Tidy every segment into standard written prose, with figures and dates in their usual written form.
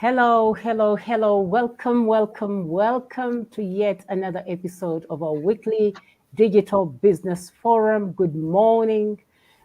Hello, hello, hello. Welcome, welcome, welcome to yet another episode of our weekly digital business forum. Good morning,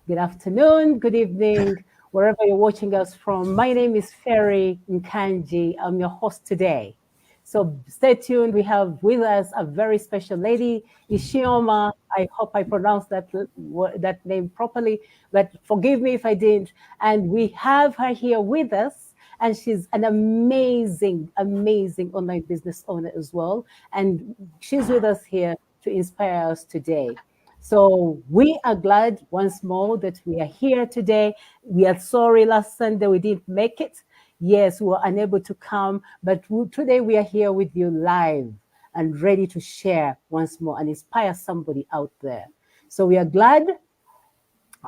good afternoon, good evening, wherever you're watching us from. My name is Ferry Nkanji. I'm your host today. So stay tuned. We have with us a very special lady, Ishioma. I hope I pronounced that name properly, but forgive me if I didn't. And we have her here with us, and she's an amazing, amazing online business owner as well. And she's with us here to inspire us today. So we are glad once more that we are here today. We are sorry last Sunday we didn't make it. Yes, we were unable to come, but today we are here with you live and ready to share once more and inspire somebody out there. So we are glad,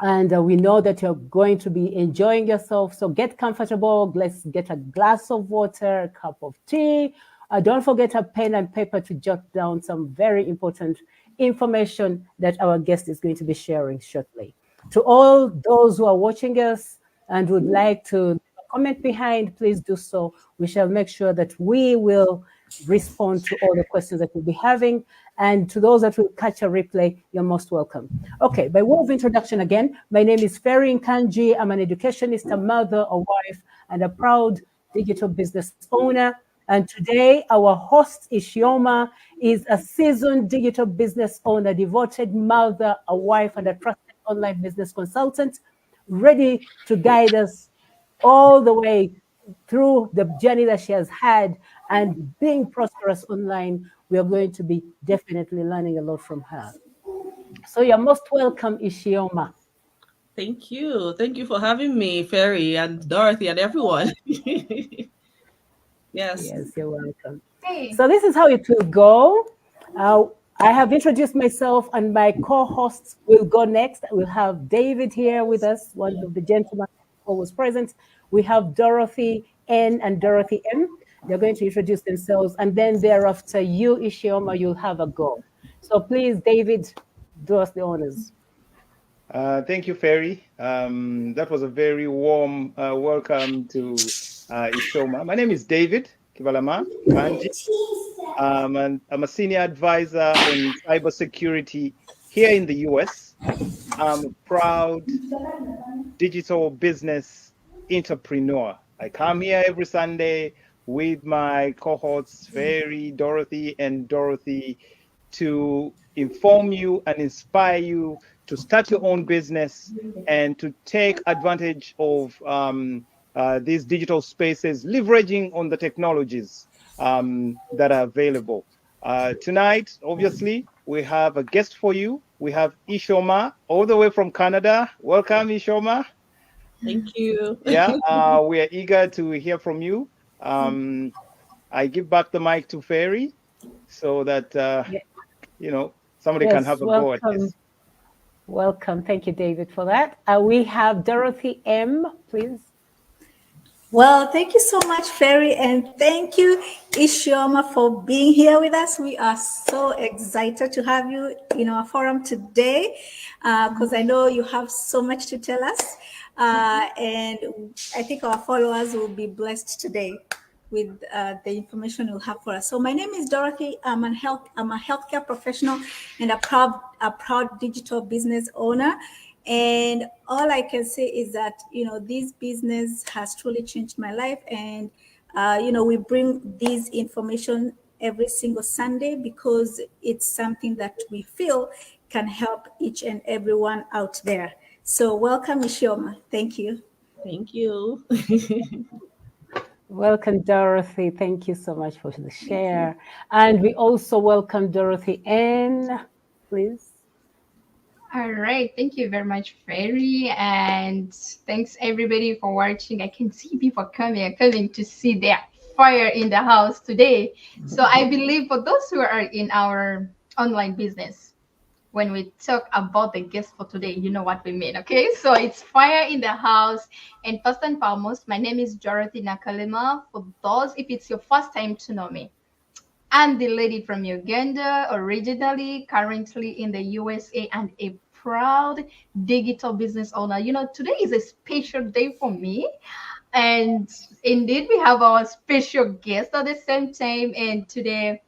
and we know that you're going to be enjoying yourself. So get comfortable. Let's get a glass of water, a cup of tea. Don't forget a pen and paper to jot down some very important information that our guest is going to be sharing shortly. To all those who are watching us and would like to comment behind, please do so. We shall make sure that we will respond to all the questions that we'll be having. And to those that will catch a replay, you're most welcome. Okay, by way of introduction again, my name is Ferry Nkanji. I'm an educationist, a mother, a wife, and a proud digital business owner. And today, our host, Ishioma, is a seasoned digital business owner, devoted mother, a wife, and a trusted online business consultant, ready to guide us all the way through the journey that she has had and being prosperous online. We are going to be definitely learning a lot from her. So you're most welcome, Ishioma. Thank you. Thank you for having me, Ferry and Dorothy and everyone. Yes. Yes, you're welcome. So this is how it will go. Uh, I have introduced myself, and my co-hosts will go next. We'll have David here with us, one of the gentlemen who was present. We have Dorothy N and Dorothy M. They're going to introduce themselves, and then thereafter, you, Ishioma, you'll have a go. So please, David, do us the honors. Thank you, Ferry. That was a very warm welcome to Ishoma. My name is David Kibalama Kanji. And I'm a senior advisor on cybersecurity here in the US. I'm a proud digital business entrepreneur. I come here every Sunday with my cohorts, Ferry, Dorothy, and Dorothy, to inform you and inspire you to start your own business and to take advantage of these digital spaces, leveraging on the technologies that are available. Tonight, obviously, we have a guest for you. We have Ishoma, all the way from Canada. Welcome, Ishoma. Thank you. Yeah, we are eager to hear from you. Um, I give back the mic to Ferry so that somebody can Yes, have a go at welcome. this. Welcome. Thank you, David, for that. We have Dorothy M, please. Well, thank you so much, Ferry, and thank you, Ishioma, for being here with us. We are so excited to have you in our forum today because I know you have so much to tell us, and I think our followers will be blessed today with the information you'll have for us. So my name is Dorothy. I'm a healthcare professional and a proud digital business owner. And all I can say is that, this business has truly changed my life. And, we bring this information every single Sunday because it's something that we feel can help each and everyone out there. So welcome, Ishioma. Thank you. Thank you. Welcome, Dorothy. Thank you so much for the share. And we also welcome Dorothy N, please. All right. Thank you very much, Ferry. And thanks everybody for watching. I can see people coming to see their fire in the house today. So I believe for those who are in our online business, when we talk about the guest for today, you know what we mean. Okay. So it's fire in the house. And first and foremost, my name is Dorothy Nakalima. For those, if it's your first time to know me, I'm the lady from Uganda, originally, currently in the USA, and a proud digital business owner. Today is a special day for me. And indeed, we have our special guest at the same time. And today,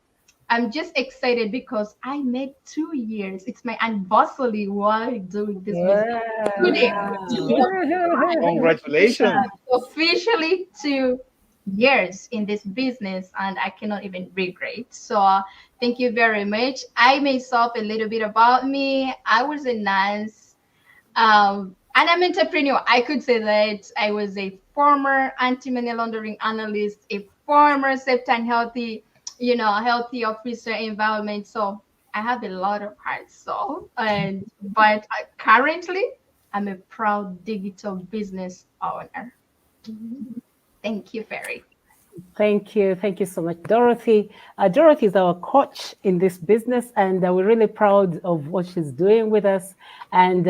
I'm just excited because I made 2 years. It's my anniversary while doing this business. Today, Congratulations. officially 2 years in this business, and I cannot even regret. So, thank you very much. I myself, a little bit about me. I was a nurse, and I'm an entrepreneur. I could say that I was a former anti-money laundering analyst, a former safety and healthy, healthy officer environment. So I have a lot of heart soul, and but currently I'm a proud digital business owner. Thank you, Ferry. Thank you. Thank you so much, Dorothy. Dorothy is our coach in this business, and we're really proud of what she's doing with us. And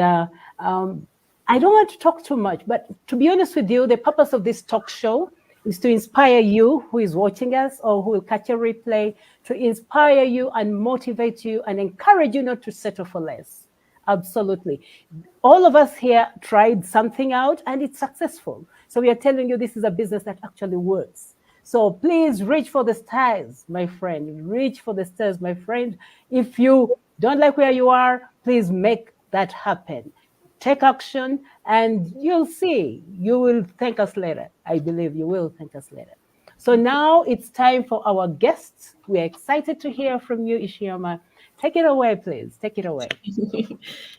I don't want to talk too much, but to be honest with you, the purpose of this talk show is to inspire you who is watching us or who will catch a replay, to inspire you and motivate you and encourage you not to settle for less. Absolutely. All of us here tried something out and it's successful. So we are telling you this is a business that actually works. So please reach for the stars, my friend. Reach for the stars, my friend. If you don't like where you are, please make that happen. Take action and you'll see. You will thank us later. I believe you will thank us later. So now it's time for our guests. We're excited to hear from you, Ishioma. Take it away, please. Take it away.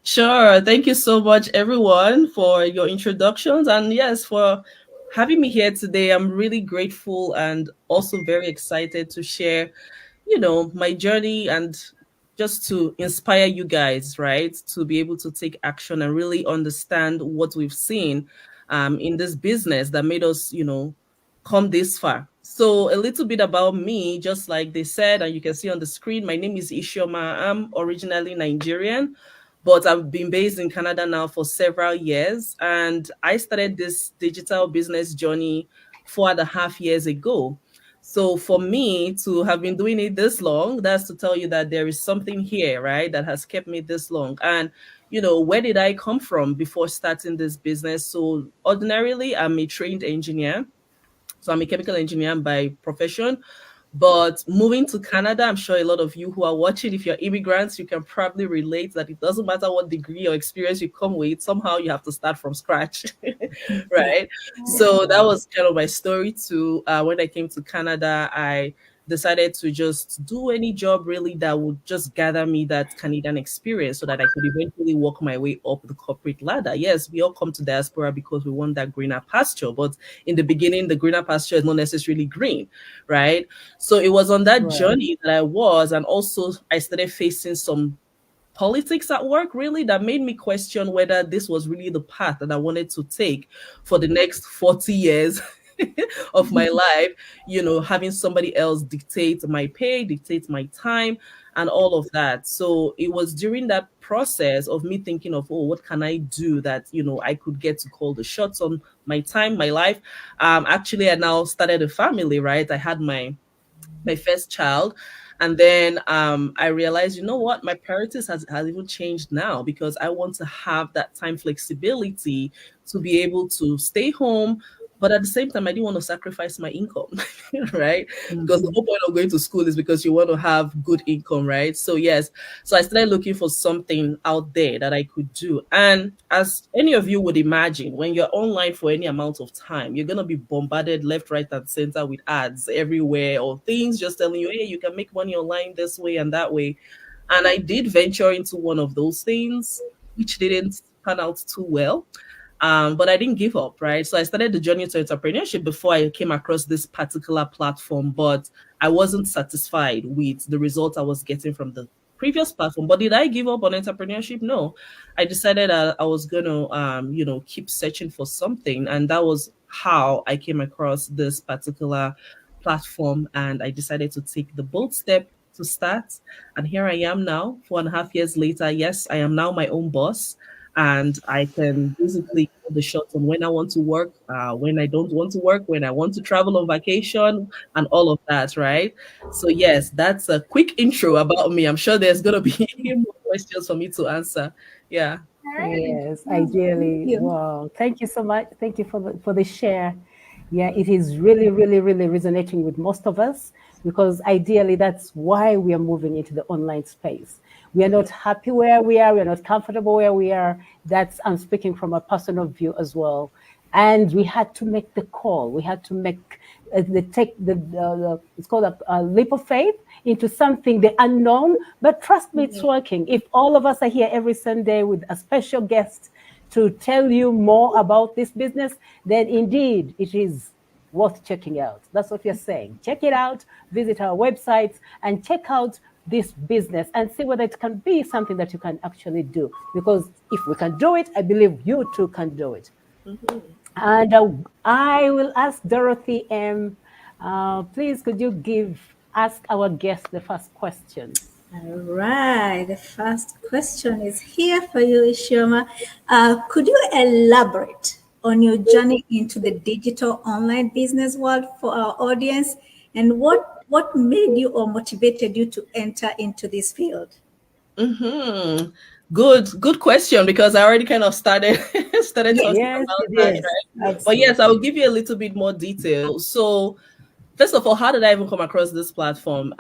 Sure. Thank you so much, everyone, for your introductions. And yes, for having me here today. I'm really grateful and also very excited to share, my journey and just to inspire you guys, right? To be able to take action and really understand what we've seen in this business that made us, come this far. So a little bit about me, just like they said, and you can see on the screen, my name is Ishioma. I'm originally Nigerian, but I've been based in Canada now for several years. And I started this digital business journey 4.5 years ago. So for me to have been doing it this long, that's to tell you that there is something here, right, that has kept me this long. And where did I come from before starting this business? So ordinarily, I'm a trained engineer. So I'm a chemical engineer by profession. But moving to Canada, I'm sure a lot of you who are watching, if you're immigrants, you can probably relate that it doesn't matter what degree or experience you come with, somehow you have to start from scratch, right? So that was kind of my story too. When I came to Canada, I decided to just do any job really that would just gather me that Canadian experience so that I could eventually work my way up the corporate ladder. Yes, we all come to diaspora because we want that greener pasture, but in the beginning, the greener pasture is not necessarily green, right? So it was on that journey that I was, and also I started facing some politics at work really that made me question whether this was really the path that I wanted to take for the next 40 years of my life, having somebody else dictate my pay, dictate my time, and all of that. So it was during that process of me thinking of, oh, what can I do that, I could get to call the shots on my time, my life. Actually, I now started a family, right? I had my first child. And then I realized, you know what, my priorities has even changed now because I want to have that time flexibility to be able to stay home. But at the same time, I didn't want to sacrifice my income, right? Because the whole point of going to school is because you want to have good income, right? So yes, so I started looking for something out there that I could do. And as any of you would imagine, when you're online for any amount of time, you're going to be bombarded left, right, and center with ads everywhere or things just telling you, hey, you can make money online this way and that way. And I did venture into one of those things, which didn't pan out too well. But I didn't give up, right? So I started the journey to entrepreneurship before I came across this particular platform, but I wasn't satisfied with the results I was getting from the previous platform. But did I give up on entrepreneurship? No. I decided I was going to, keep searching for something. And that was how I came across this particular platform. And I decided to take the bold step to start. And here I am now, 4.5 years later. Yes, I am now my own boss and I can basically call the shots on when I want to work, when I don't want to work, when I want to travel on vacation, and all of that, right? So yes, that's a quick intro about me. I'm sure there's gonna be more questions for me to answer. Yeah. Yes, ideally. Wow. Thank you so much. Thank you for the share. Yeah, it is really, really, really resonating with most of us because ideally that's why we are moving into the online space. We are not happy where we are, we are not comfortable where we are. That's, I'm speaking from a personal view as well. And we had to make the call. We had to make the take the it's called a leap of faith into something the unknown. But trust me, it's working. If all of us are here every Sunday with a special guest to tell you more about this business, then indeed it is worth checking out. That's what we're saying. Check it out, visit our websites, and check out this business and see whether it can be something that you can actually do. Because if we can do it, I believe you too can do it. And I will ask Dorothy M. Please, could you ask our guest the first questions? All right. The first question is here for you, Ishoma. Could you elaborate on your journey into the digital online business world for our audience, and what made you or motivated you to enter into this field? Mm-hmm. Good question, because I already kind of started Yes. talking Yes, about you that, did. Yes. right? But yes, I will Absolutely. give you a little bit more detail. So first of all, how did I even come across this platform?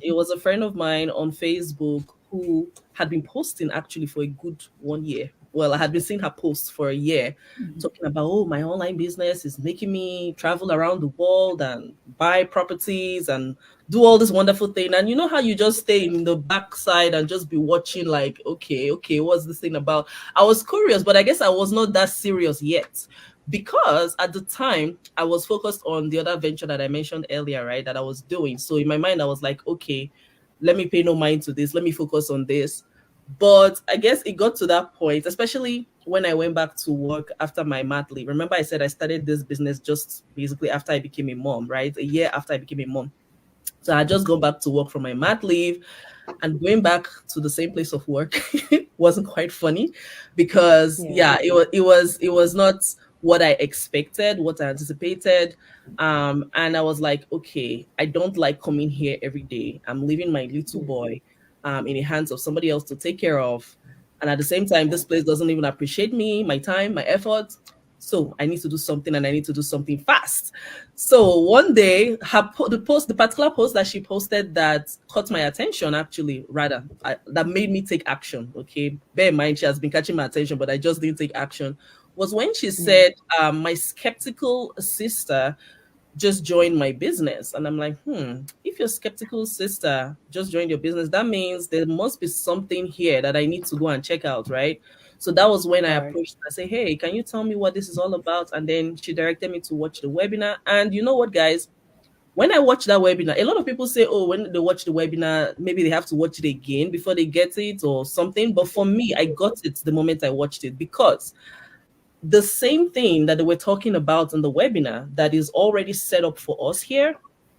It was a friend of mine on Facebook who had been posting actually for a good 1 year. Well, I had been seeing her posts for a year, talking about, oh, my online business is making me travel around the world and buy properties and do all this wonderful thing. And you know how you just stay in the backside and just be watching, like, okay, what's this thing about? I was curious, but I guess I was not that serious yet, because at the time I was focused on the other venture that I mentioned earlier, right? That I was doing. So in my mind, I was like, okay, let me pay no mind to this. Let me focus on this. But I guess it got to that point, especially when I went back to work after my mat leave. Remember, I said I started this business just basically after I became a mom, right? A year after I became a mom. So I had just gone back to work from my mat leave, and going back to the same place of work wasn't quite funny, because Yeah, yeah, it was not what I expected, what I anticipated. And I was like, okay, I don't like coming here every day. I'm leaving my little yeah, boy in the hands of somebody else to take care of. And at the same time, yeah, this place doesn't even appreciate me, my time, my effort. So I need to do something, and I need to do something fast. So one day, the particular post that she posted that caught my attention, actually, rather, that made me take action. Okay, bear in mind she has been catching my attention, but I just didn't take action. Was when she yeah. said, "My skeptical sister just joined my business," and I'm like, if your skeptical sister just joined your business, that means there must be something here that I need to go and check out, right? So that was when I Right. approached her. I say, hey, can you tell me what this is all about? And then she directed me to watch the webinar. And you know what, guys? When I watched that webinar, a lot of people say, oh, when they watch the webinar, maybe they have to watch it again before they get it or something. But for me, I got it the moment I watched it, because the same thing that they were talking about in the webinar that is already set up for us here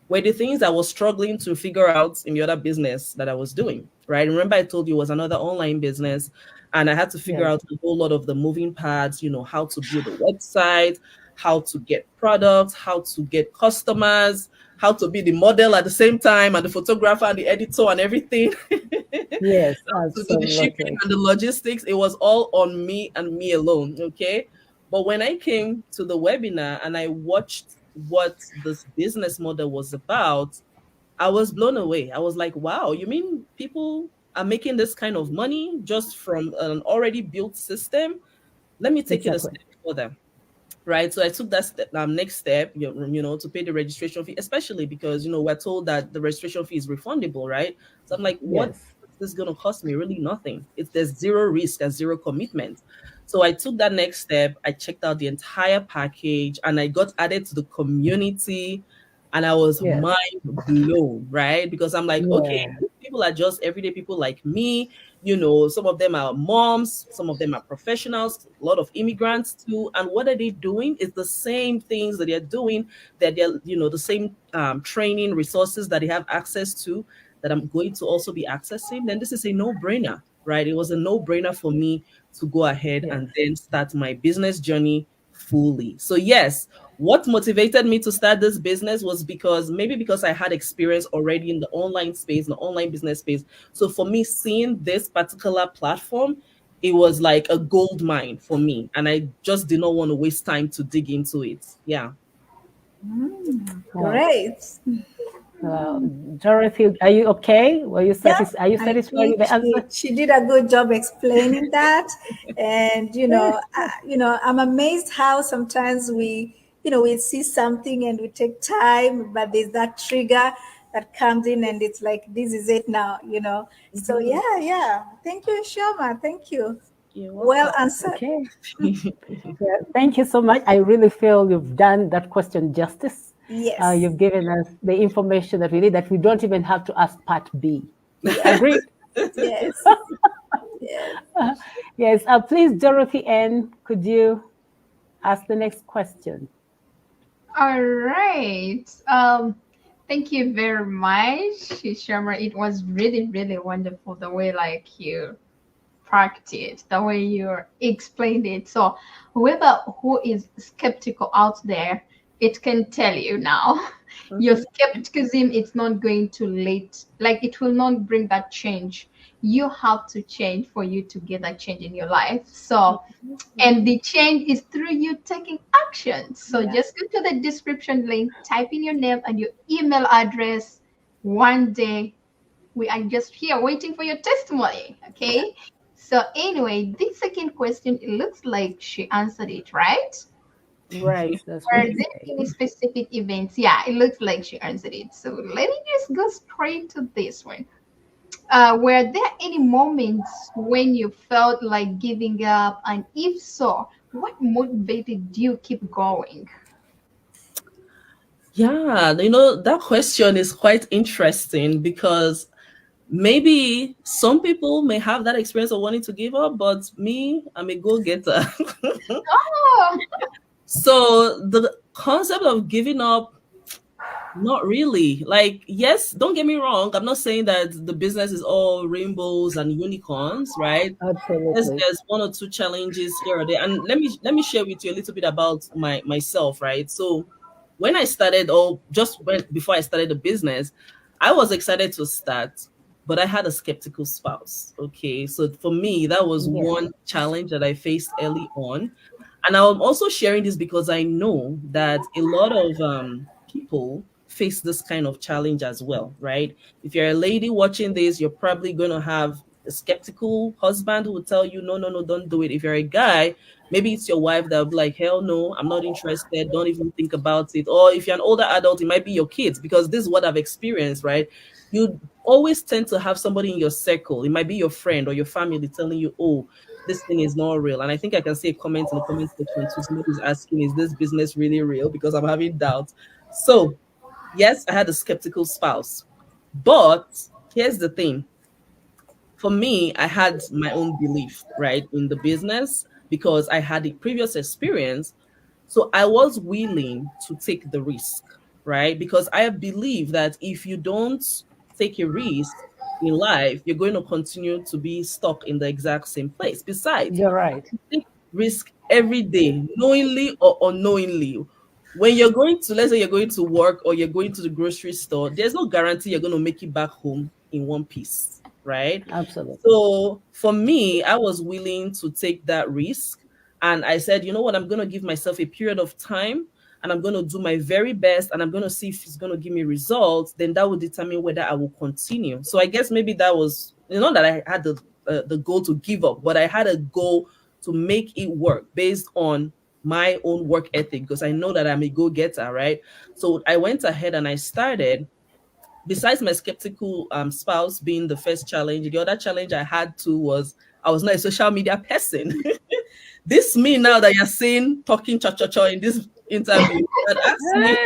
were the things I was struggling to figure out in the other business that I was doing, right? Remember, I told you it was another online business, and I had to figure Yes. out a whole lot of the moving parts, how to build a website, how to get products, how to get customers, how to be the model at the same time, and the photographer and the editor and everything. Yes, To do the shipping absolutely. and the logistics. It was all on me and me alone. Okay. But when I came to the webinar and I watched what this business model was about, I was blown away. I was like, wow, you mean people are making this kind of money just from an already built system? Let me take it a Exactly. step further. Right. So I took that next step, to pay the registration fee, especially because, we're told that the registration fee is refundable. Right. So I'm like, Yes. what's this going to cost me? Really nothing. There's zero risk and zero commitment. So I took that next step. I checked out the entire package and I got added to the community, and I was Yes. mind blown. Right. Because I'm like, okay, Yeah. these people are just everyday people like me. Some of them are moms, some of them are professionals, a lot of immigrants too. And what are they doing? It's the same things that they're doing, that they're, the same training resources that they have access to, that I'm going to also be accessing. Then this is a no-brainer, right? It was a no-brainer for me to go ahead Yes. and then start my business journey fully. So yes, what motivated me to start this business was because I had experience already in the online space, the online business space. So for me, seeing this particular platform, it was like a gold mine for me. And I just did not want to waste time to dig into it. Yeah. Wow. Great. Dorothy, are you okay? Were you Yeah, Are you I satisfied with think the answer? she did a good job explaining that. And I'm amazed how sometimes we see something and we take time, but there's that trigger that comes in and it's like this is it now. So Mhm. yeah. Thank you, Shoma. Thank you. You're Well welcome. answered. Okay. Yeah, thank you so much. I really feel you've done that question justice. Yes. You've given us the information that we need, that we don't even have to ask part B. Yes. Agreed? Yes. Yes. Yes. Please, Dorothy N., could you ask the next question? All right. Thank you very much, Shamra. It was really, really wonderful the way like you practiced, the way you explained it. So whoever who is skeptical out there, it can tell you now. Your Mhm. skepticism it's not going to late, like it will not bring that change. You have to change for you to get that change in your life. So and the change is through you taking action. So Yeah. just go to the description link, type in your name and your email address. One day we are just here waiting for your testimony. Yeah. Okay. So anyway, this second question, it looks like she answered it, right? Right. That's what Were she there said. any specific events? Yeah, it looks like she answered it. So let me just go straight to this one. Were there any moments when you felt like giving up? And if so, what motivated you keep going? Yeah, that question is quite interesting because maybe some people may have that experience of wanting to give up, but me, I'm a go-getter. Oh, So the concept of giving up, not really. Like, yes, don't get me wrong. I'm not saying that the business is all rainbows and unicorns, right? Yes, Absolutely. there's one or two challenges here or there. And let me share with you a little bit about myself, right? So when I started, or just before I started the business, I was excited to start, but I had a skeptical spouse. Okay. So for me, that was Yeah. one challenge that I faced early on. And I'm also sharing this because I know that a lot of people face this kind of challenge as well, right? If you're a lady watching this, you're probably going to have a skeptical husband who will tell you, no, no, no, don't do it. If you're a guy, maybe it's your wife that will be like, hell no, I'm not interested. Don't even think about it. Or if you're an older adult, it might be your kids, because this is what I've experienced, right? You always tend to have somebody in your circle. It might be your friend or your family telling you, oh, this thing is not real. And I think I can see a comment in the comment section too. Somebody's asking, is this business really real? Because I'm having doubts. So, yes, I had a skeptical spouse. But here's the thing, for me, I had my own belief, right, in the business because I had a previous experience. So I was willing to take the risk, right? Because I believe that if you don't take a risk in life, you're going to continue to be stuck in the exact same place. Besides, You're right. take risk every day, knowingly or unknowingly. When you're going to, let's say you're going to work or you're going to the grocery store, there's no guarantee you're going to make it back home in one piece, right? Absolutely. So for me, I was willing to take that risk. And I said, you know what, I'm going to give myself a period of time and I'm going to do my very best and I'm going to see if it's going to give me results. Then that will determine whether I will continue. So I guess maybe that was, not that I had the goal to give up, but I had a goal to make it work based on my own work ethic because I know that I'm a go getter, right? So I went ahead and I started. Besides my skeptical spouse being the first challenge, the other challenge I had too was I was not a social media person. This me now that you're seeing talking cha in this interview, you had asked me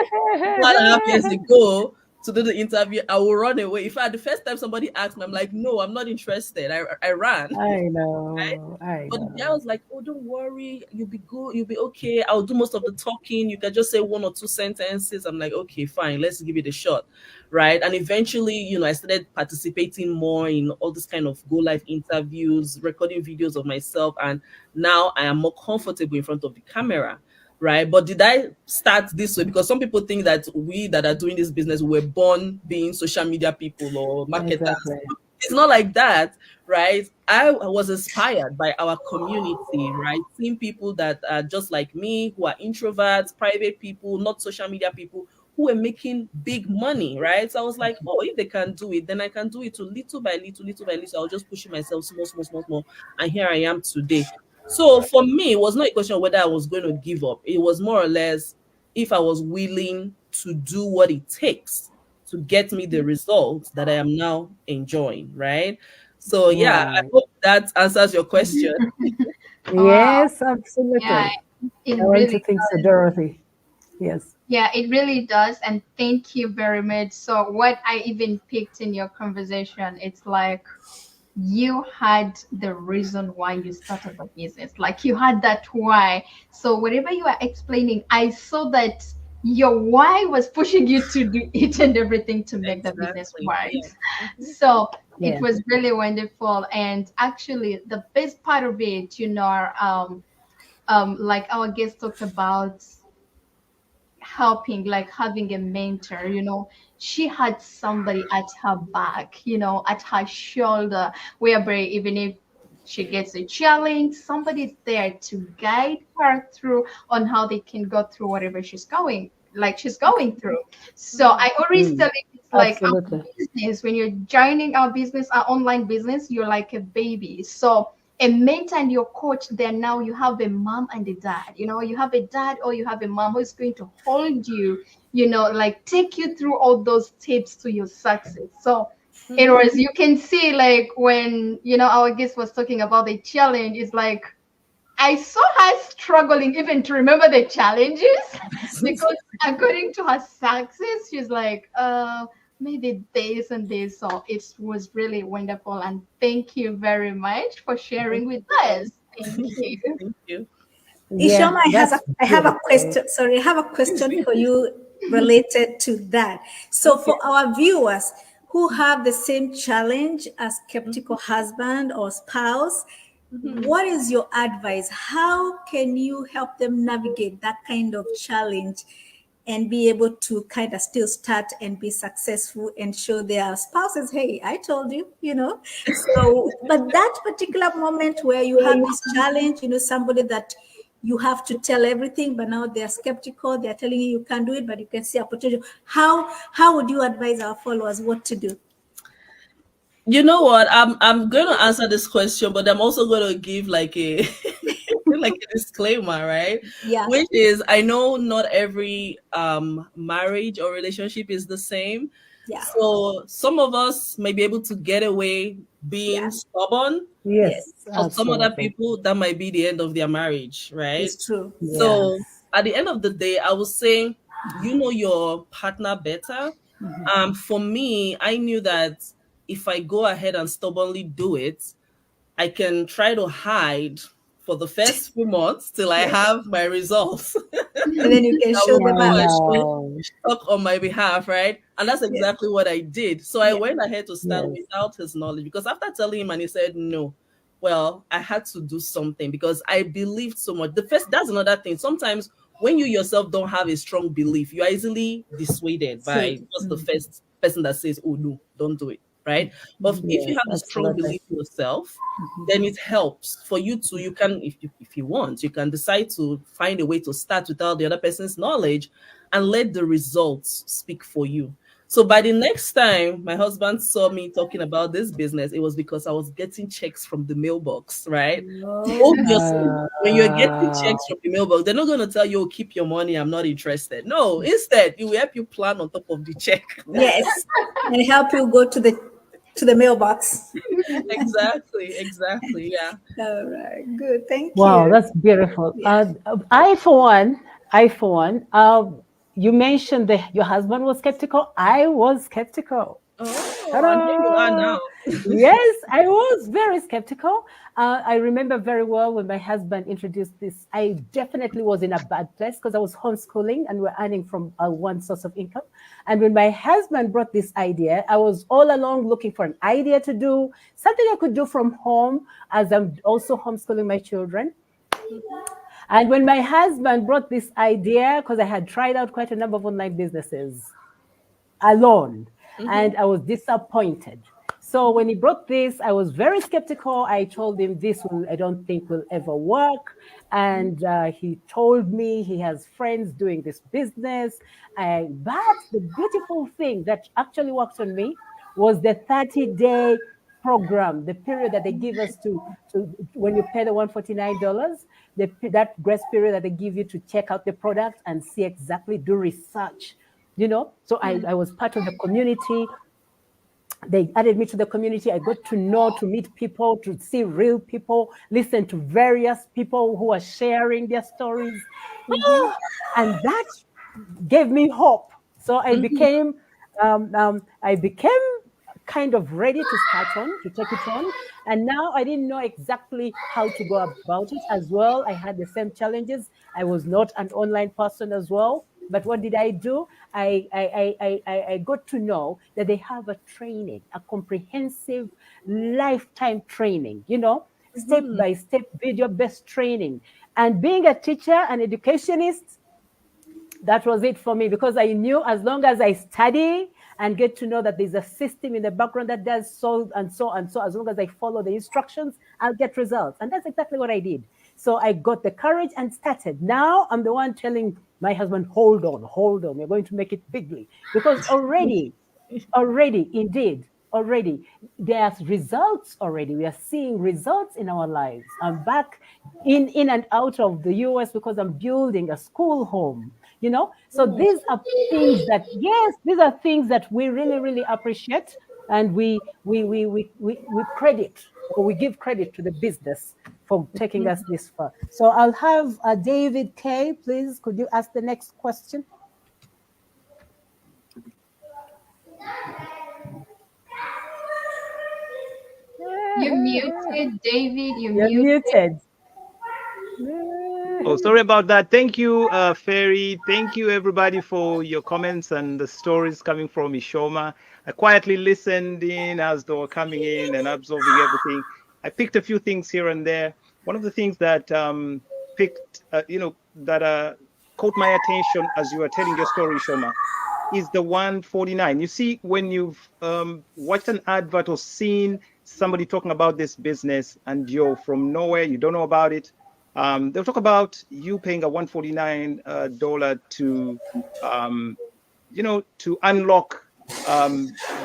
1.5 years ago to do the interview, I will run away. In fact, the first time somebody asked me, I'm like, no, I'm not interested. I ran. I Right? know. I But the guy know. was like, "Oh, don't worry, you'll be good, you'll be okay. I'll do most of the talking. You can just say one or two sentences." I'm like, "Okay, fine, let's give it a shot." Right. And eventually, I started participating more in all this kind of go live interviews, recording videos of myself, and now I am more comfortable in front of the camera. Right. But did I start this way? Because some people think that we that are doing this business were born being social media people or marketers. Exactly. it's not like that, right? I was inspired by our community, right? Seeing people that are just like me, who are introverts, private people, not social media people, who are making big money, right? So I was like, oh, if they can do it, then I can do it to little by little, little by little. I'll just push myself small, small, small, small. And here I am today. So for me, it was not a question of whether I was going to give up. It was more or less if I was willing to do what it takes to get me the results that I am now enjoying, right? So yeah, I Right. hope that answers your question. Wow. Yes, Yeah, absolutely. it I want to really think so, Dorothy. Yes. Yeah, it really does. And thank you very much. So, what I even picked in your conversation, it's like you had the reason why you started the business. Like you had that why. So, whatever you are explaining, I saw that your why was pushing you to do it and everything to make the business Exactly. work. Yeah. Mhm. So, it Yeah. was really wonderful. And actually, the best part of it, like our guest talked about helping, like having a mentor, she had somebody at her back, at her shoulder, whereby even if she gets a challenge, somebody's there to guide her through on how they can go through whatever she's going through. So I always tell Mm, it, it's like our absolutely. business. When you're joining our business, our online business, you're like a baby. So a mentor and your coach, then now you have a mom and a dad. You have a dad or you have a mom who's going to hold you, like take you through all those tips to your success. So it Mhm. was, you can see, like when our guest was talking about the challenge, it's like I saw her struggling even to remember the challenges because according to her success, she's like, maybe this and this. So it was really wonderful. And thank you very much for Thank sharing with you. us. Thank you. Thank you. Yeah, Ishoma, that's I have a beautiful. question. Sorry, I have a question for you related to that. So, Okay. for our viewers who have the same challenge as Mhm. skeptical husband or spouse, Mhm. what is your advice? How can you help them navigate that kind of challenge and be able to kind of still start and be successful and show their spouses, hey, I told you, So, but that particular moment where you have this challenge, somebody that you have to tell everything, but now they're skeptical, they're telling you you can't do it, but you can see a potential. How would you advise our followers what to do? You know what? I'm going to answer this question, but I'm also going to give like a like a disclaimer, right? Yeah, Which is I know not every marriage or relationship is the same. yeah, So some of us may be able to get away yeah, being stubborn. yes, Yes, For some other absolutely. people, that might be the end of their marriage, right? it's true. So Yes. at the end of the day, I would say you know your partner better. For me, I knew that if I go ahead and stubbornly do it, I can try to hide for the first few months till I Yes, have my results. and then you can That show will them go up. and No. talk on my behalf, right? And that's Yes, exactly what I did. So I yeah, went ahead to start Yes. without his knowledge because after telling him and he said no, well, I had to do something because I believed so much. That's another thing. Sometimes when you yourself don't have a strong belief, you are easily dissuaded by sweet. just the first person that says, "Oh no, don't do it." Right? But if you Yes, have a strong absolutely. belief in yourself, then it helps for you to you can if you want you can decide to find a way to start without the other person's knowledge and let the results speak for you. So by the next time my husband saw me talking about this business, it was because I was getting checks from the mailbox, right? Oh, Obviously, when you're getting Uh, checks from the mailbox, they're not going to tell you, "Oh, keep your money, I'm not interested." No, instead, it will help you plan on top of the check. yes, and help you go to the mailbox. Exactly. Yeah. All right, good. Thank wow, you. that's beautiful. Yeah. I for one, you mentioned that your husband was skeptical. I was skeptical. Oh, and here you are Ta-da! now. Yes, I was very skeptical. I remember very well when my husband introduced this. I definitely was in a bad place because I was homeschooling and we're earning from one source of income. And when my husband brought this idea, I was all along looking for an idea to do, something I could do from home as I'm also homeschooling my children. And when my husband brought this idea, because I had tried out quite a number of online businesses alone, Mhm. and I was disappointed. So when he brought this, I was very skeptical. I told him I don't think will ever work. And he told me he has friends doing this business. But the beautiful thing that actually worked on me was the 30-day program, the period that they give us to when you pay the $149, that grace period that they give you to check out the product and see exactly, do research, So I was part of the community. They added me to the community. I got to meet people, to see real people, listen to various people who are sharing their stories. And that gave me hope. So I became kind of ready to take it on. And now I didn't know exactly how to go about it as well. I had the same challenges. I was not an online person as well. But what did I do? I got to know that they have a training, a comprehensive lifetime training, step-by-step video-based training. And being a teacher, an educationist, that was it for me, because I knew as long as I study and get to know that there's a system in the background that does so and so and so, as long as I follow the instructions, I'll get results. And that's exactly what I did. So I got the courage and started. Now I'm the one telling my husband, hold on, we're going to make it bigly. Because already, indeed, there's results already. We are seeing results in our lives. I'm back in and out of the US because I'm building a school home. So these are things that we really, really appreciate, and we credit, or we give credit to the business for taking us this far. So I'll have David K. Please, could you ask the next question? You're muted, David. You're muted. Oh, sorry about that. Thank you, Ferry. Thank you, everybody, for your comments and the stories coming from Ishoma. I quietly listened in as they were coming in and absorbing everything. I picked a few things here and there. One of the things that caught my attention as you were telling your story, Ishoma, is the 149. You see, when you've watched an advert or seen somebody talking about this business and you're from nowhere, you don't know about it, they'll talk about you paying a $149 to unlock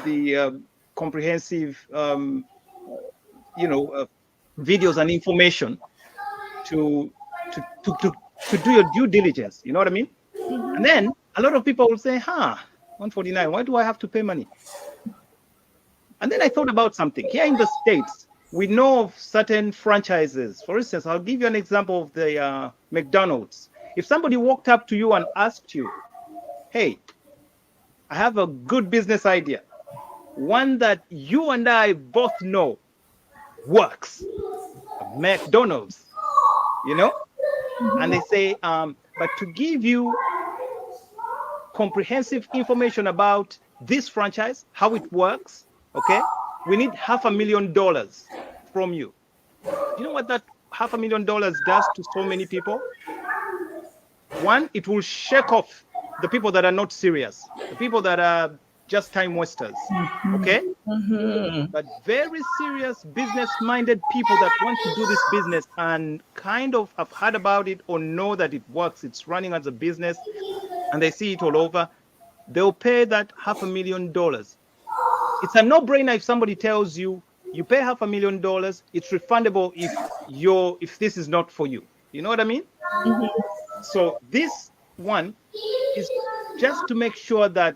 the comprehensive, videos and information to do your due diligence. You know what I mean? Mm-hmm. And then a lot of people will say, 149, why do I have to pay money? And then I thought about something. Here in the States, we know of certain franchises. For instance, I'll give you an example of the McDonald's. If somebody walked up to you and asked you, hey, I have a good business idea, one that you and I both know works, McDonald's, and they say, but to give you comprehensive information about this franchise, how it works, okay, we need $500,000 from you. You know what that $500,000 does to so many people? One, it will shake off the people that are not serious, the people that are just time wasters, okay? Mm-hmm. But very serious business-minded people that want to do this business and kind of have heard about it or know that it works, it's running as a business, and they see it all over, they'll pay that $500,000. It's a no-brainer if somebody tells you, you pay $500,000, it's refundable if this is not for you. You know what I mean? Mm-hmm. So this one is just to make sure that,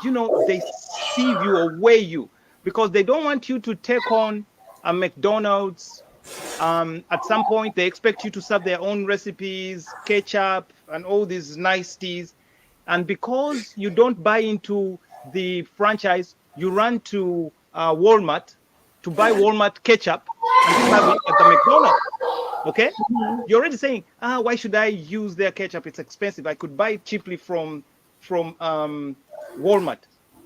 they sieve you or weigh you, because they don't want you to take on a McDonald's. At some point, they expect you to serve their own recipes, ketchup, and all these niceties. And because you don't buy into the franchise, you run to Walmart to buy Walmart ketchup and serve it at the McDonald's. Okay? Mm-hmm. You're already saying, why should I use their ketchup? It's expensive. I could buy it cheaply from Walmart.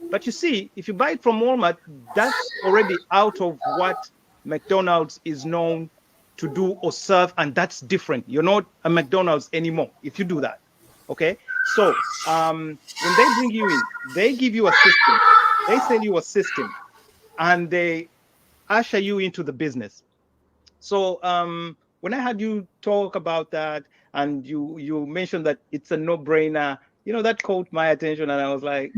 But you see, if you buy it from Walmart, that's already out of what McDonald's is known to do or serve, and that's different. You're not a McDonald's anymore if you do that. Okay? So when they bring you in, they give you a system. They sell you a system. and they usher you into the business. So when I had you talk about that, and you mentioned that it's a no-brainer, that caught my attention, and I was like,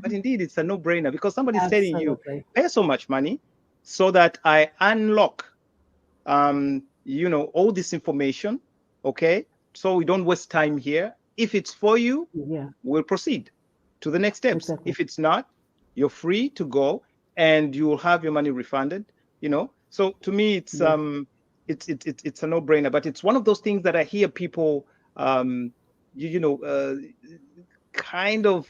but indeed, it's a no-brainer, because somebody's telling you, Absolutely. pay so much money so that I unlock, all this information, okay? So we don't waste time here. If it's for you, Yeah, we'll proceed to the next steps. exactly. If it's not, you're free to go, and you'll have your money refunded. So to me, Yeah, it's a no-brainer. But it's one of those things that I hear people, um, kind of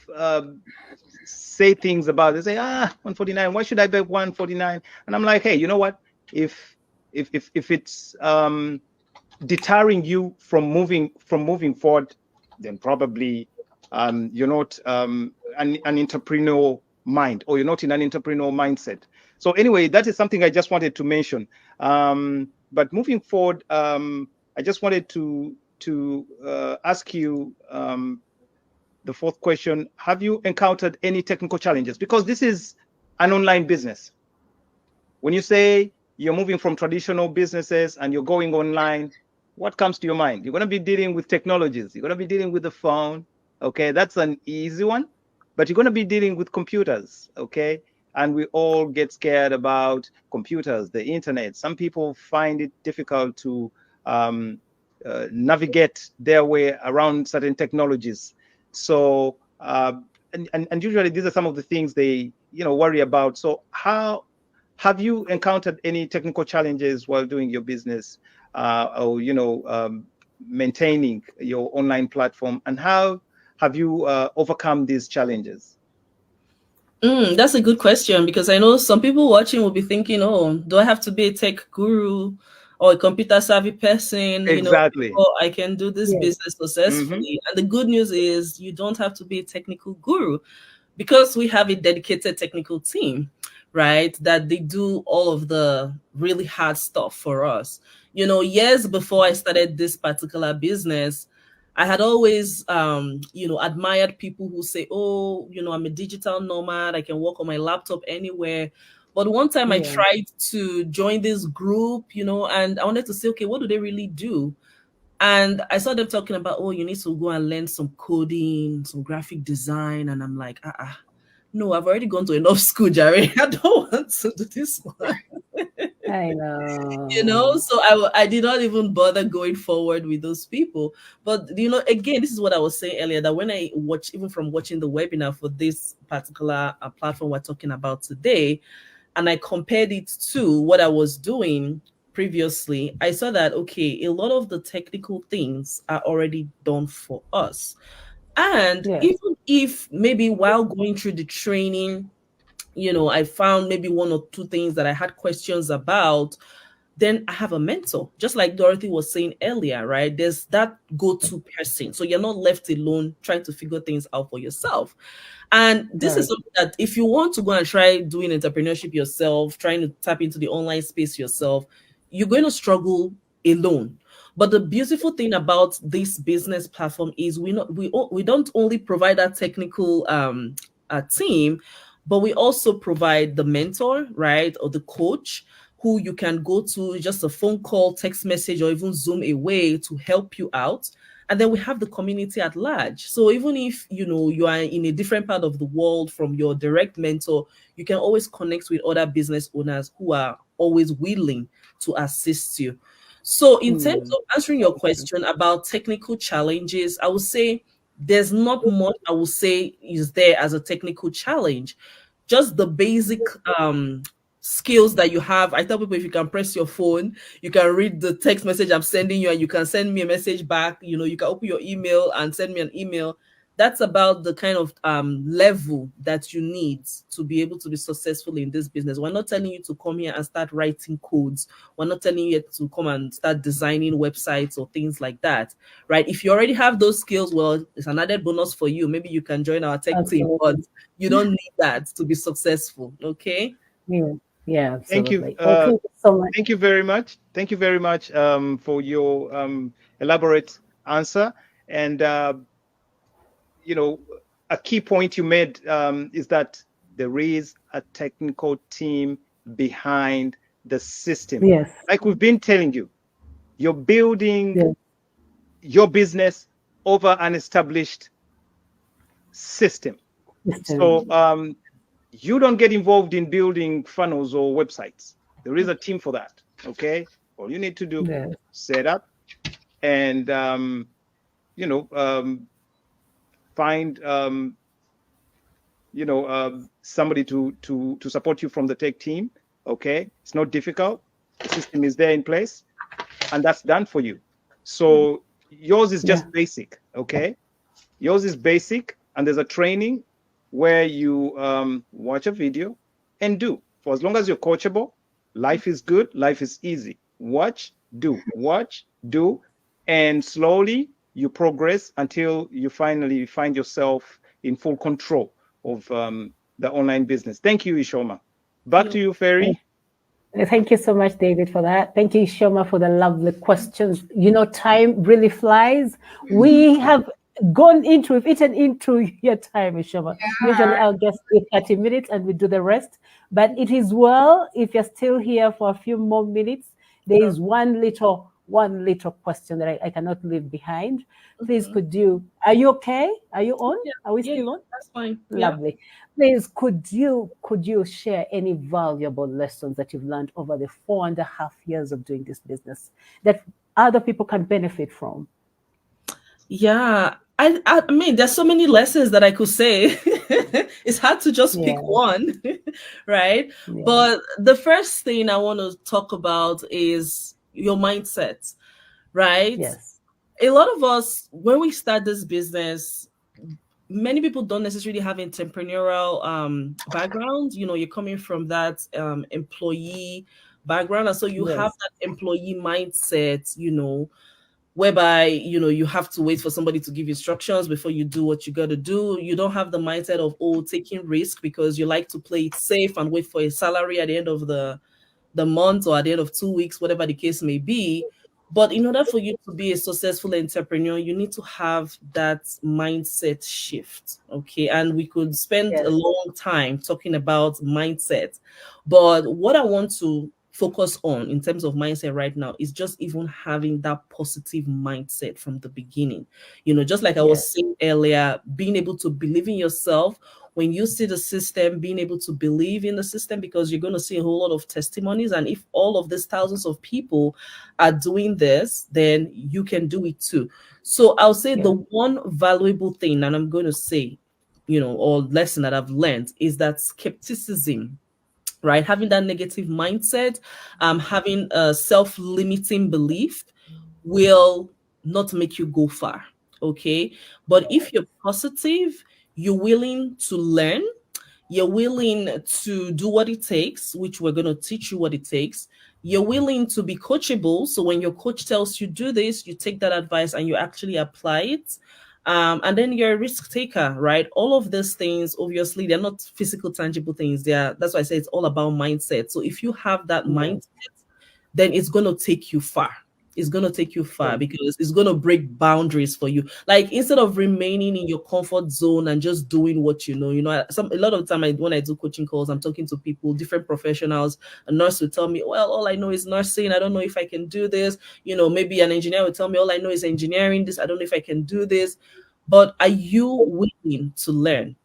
say things about. They say, 149. Why should I pay 149? And I'm like, hey, you know what? If if it's deterring you from moving forward, then probably you're not an entrepreneurial mind, or you're not in an entrepreneurial mindset. So anyway, that is something I just wanted to mention. But moving forward, I just wanted to ask you the fourth question: have you encountered any technical challenges? Because this is an online business. When you say you're moving from traditional businesses and you're going online, what comes to your mind? You're going to be dealing with technologies. You're going to be dealing with the phone. Okay, that's an easy one. But you're going to be dealing with computers. Okay, and we all get scared about computers, the internet. Some people find it difficult to navigate their way around certain technologies. So, and usually these are some of the things they worry about. So how have you encountered any technical challenges while doing your business, or maintaining your online platform, and how have you overcome these challenges? That's a good question, because I know some people watching will be thinking, oh, do I have to be a tech guru or a computer savvy person, Exactly. before I can do this yes, business Mm-hmm. successfully? And the good news is you don't have to be a technical guru, because we have a dedicated technical team, right? That they do all of the really hard stuff for us. Years before I started this particular business, I had always, admired people who say, oh, I'm a digital nomad. I can work on my laptop anywhere. But one time I yeah, tried to join this group, and I wanted to say, okay, what do they really do? And I saw them talking about, oh, you need to go and learn some coding, some graphic design. And I'm like, no, I've already gone to enough school, Jerry. I don't want to do this one. I know. So I did not even bother going forward with those people. But again, this is what I was saying earlier, that when I watch, even from watching the webinar for this particular platform we're talking about today, and I compared it to what I was doing previously, I saw that, okay, a lot of the technical things are already done for us. And Yes, even if maybe while going through the training, I found maybe one or two things that I had questions about, then I have a mentor. Just like Dorothy was saying earlier, right? There's that go-to person. So you're not left alone trying to figure things out for yourself. And this is very something that if you want to go and try doing entrepreneurship yourself, trying to tap into the online space yourself, you're going to struggle alone. But the beautiful thing about this business platform is we don't only provide that technical team, but we also provide the mentor, right, or the coach who you can go to, just a phone call, text message, or even Zoom away to help you out. And then we have the community at large. So even if you are in a different part of the world from your direct mentor, you can always connect with other business owners who are always willing to assist you. So in terms mm, of answering your very true. question about technical challenges, I would say there's not much I would say is there as a technical challenge. Just the basic skills that you have. I tell people, if you can press your phone, you can read the text message I'm sending you, and you can send me a message back. You can open your email and send me an email. That's about the kind of level that you need to be able to be successful in this business. We're not telling you to come here and start writing codes. We're not telling you to come and start designing websites or things like that, right? If you already have those skills, well, it's an added bonus for you. Maybe you can join our tech team, but Absolutely. you don't need that to be successful. Okay. Yeah, yeah, Thank you. absolutely. Well, thank you so much. Thank you very much. Thank you very much for your elaborate answer. And you know, a key point you made is that there is a technical team behind the system. Yes. Like we've been telling you, you're building Yes. your business over an established system. So you don't get involved in building funnels or websites. There is a team for that. Okay. All you need to do, Yes. set up and, find, somebody to support you from the tech team. Okay. It's not difficult. The system is there in place and that's done for you. So yours is just basic. Okay. Yours is basic and there's a training where you watch a video and do. For as long as you're coachable, life is good, life is easy. Watch, do, and slowly you progress until you finally find yourself in full control of the online business. Thank you, Ishoma. Back to you, Ferry. Thank you so much, David, for that. Thank you, Shoma, for the lovely questions. You know, time really flies. We have we've eaten into your time, Shoma. Usually our guests take 30 minutes and we do the rest. But it is well, if you're still here for a few more minutes, there is one little question that I cannot leave behind. Please, are you okay? Are you on? Yeah, Are we still on? That's fine. Lovely. Please, could you share any valuable lessons that you've learned over the 4.5 years of doing this business that other people can benefit from? Yeah, I mean, there's so many lessons that I could say. It's hard to just pick one, right? Yeah. But the first thing I want to talk about is your mindset, right? Yes. A lot of us, when we start this business, many people don't necessarily have entrepreneurial background. You know, you're coming from that employee background, and so you have that employee mindset, you know, whereby, you know, you have to wait for somebody to give instructions before you do what you got to do. You don't have the mindset of taking risk because you like to play it safe and wait for a salary at the end of the month or at the end of 2 weeks, whatever the case may be. But in order for you to be a successful entrepreneur, you need to have that mindset shift. Okay. And we could spend a long time talking about mindset. But what I want to focus on in terms of mindset right now is just even having that positive mindset from the beginning. You know, just like I was saying earlier, being able to believe in yourself. When you see the system, being able to believe in the system, because you're going to see a whole lot of testimonies. And if all of these thousands of people are doing this, then you can do it too. So I'll say the one valuable thing, and I'm going to say, you know, or lesson that I've learned is that skepticism, right? Having that negative mindset, having a self-limiting belief will not make you go far. Okay. But if you're positive, you're willing to learn, you're willing to do what it takes, which we're going to teach you what it takes. You're willing to be coachable. So when your coach tells you do this, you take that advice and you actually apply it. And then you're a risk taker, right? All of these things, obviously, they're not physical, tangible things. That's why I say it's all about mindset. So if you have that mindset, then it's going to take you far. It's going to take you far because it's going to break boundaries for you. Like, instead of remaining in your comfort zone and just doing what you know, a lot of the time when I do coaching calls, I'm talking to people, different professionals. A nurse will tell me, well, all I know is nursing. I don't know if I can do this. You know, maybe an engineer will tell me, all I know is engineering. I don't know if I can do this. But are you willing to learn?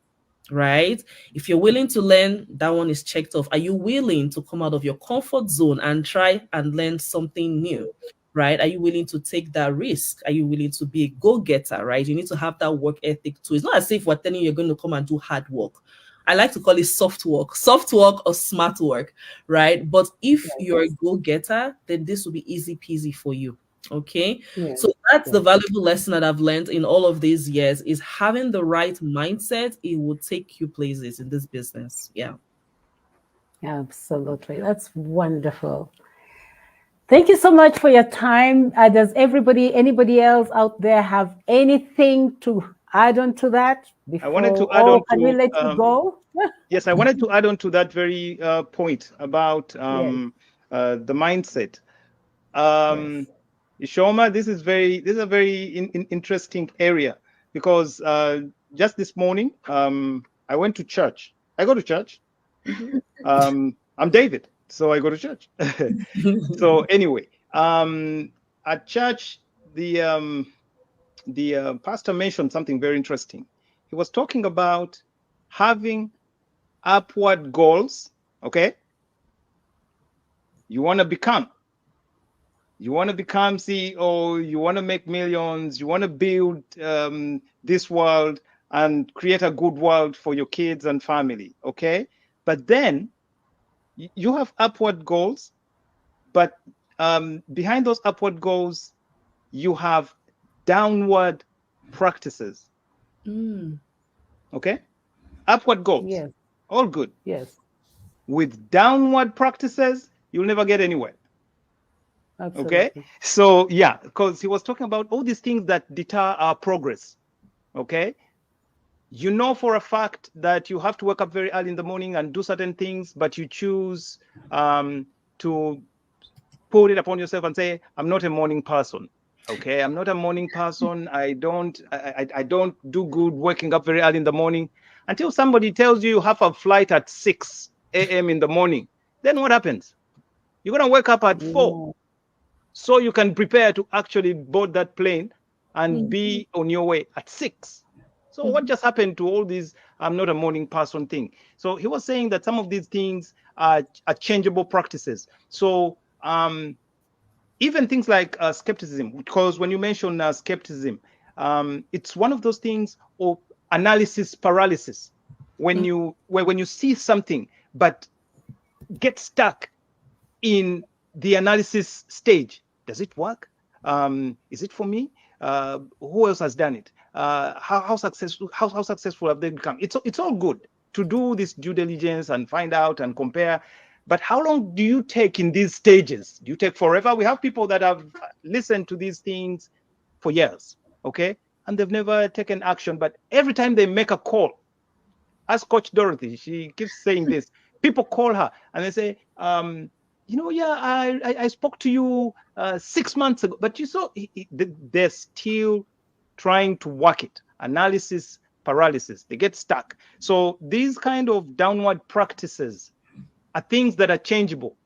Right? If you're willing to learn, that one is checked off. Are you willing to come out of your comfort zone and try and learn something new? Right? Are you willing to take that risk? Are you willing to be a go-getter? Right? You need to have that work ethic too. It's not as if we're telling you you're going to come and do hard work. I like to call it soft work or smart work, right? But if you're a go-getter, then this will be easy peasy for you. Okay. So that's the valuable lesson that I've learned in all of these years, is having the right mindset. It will take you places in this business. Yeah. Absolutely. That's wonderful. Thank you so much for your time. Does anybody else out there have anything to add on to that? I wanted to add on can we let you go? Yes, I wanted to add on to that very point about the mindset. Ishoma, this is a very interesting area, because just this morning I went to church I go to church. I'm David, so I go to church. So anyway, at church, the pastor mentioned something very interesting. He was talking about having upward goals. Okay, you want to become CEO, you want to make millions, you want to build this world and create a good world for your kids and family. Okay, but then you have upward goals, but behind those upward goals, you have downward practices. Okay, upward goals, Yes. all good. Yes. With downward practices, you'll never get anywhere. Okay, Absolutely. so yeah, because he was talking about all these things that deter our progress. Okay, you know for a fact that you have to wake up very early in the morning and do certain things, but you choose to put it upon yourself and say, I'm not a morning person. Okay, I'm not a morning person. I don't do good waking up very early in the morning, until somebody tells you have a flight at 6 a.m. in the morning. Then what happens? You're gonna wake up at 4, so you can prepare to actually board that plane and be on your way at 6. So what just happened to all these I'm not a morning person thing? So he was saying that some of these things are changeable practices. So even things like skepticism, because when you mention skepticism, it's one of those things of analysis paralysis. When you see something but get stuck in the analysis stage, does it work? Is it for me? Who else has done it? How successful have they become? It's all good to do this due diligence and find out and compare. But how long do you take in these stages? Do you take forever? We have people that have listened to these things for years, okay, and they've never taken action. But every time they make a call, ask Coach Dorothy, she keeps saying this. People call her and they say, I spoke to you 6 months ago, but you saw they're still trying to work it. Analysis paralysis. They get stuck. So these kind of downward practices are things that are changeable.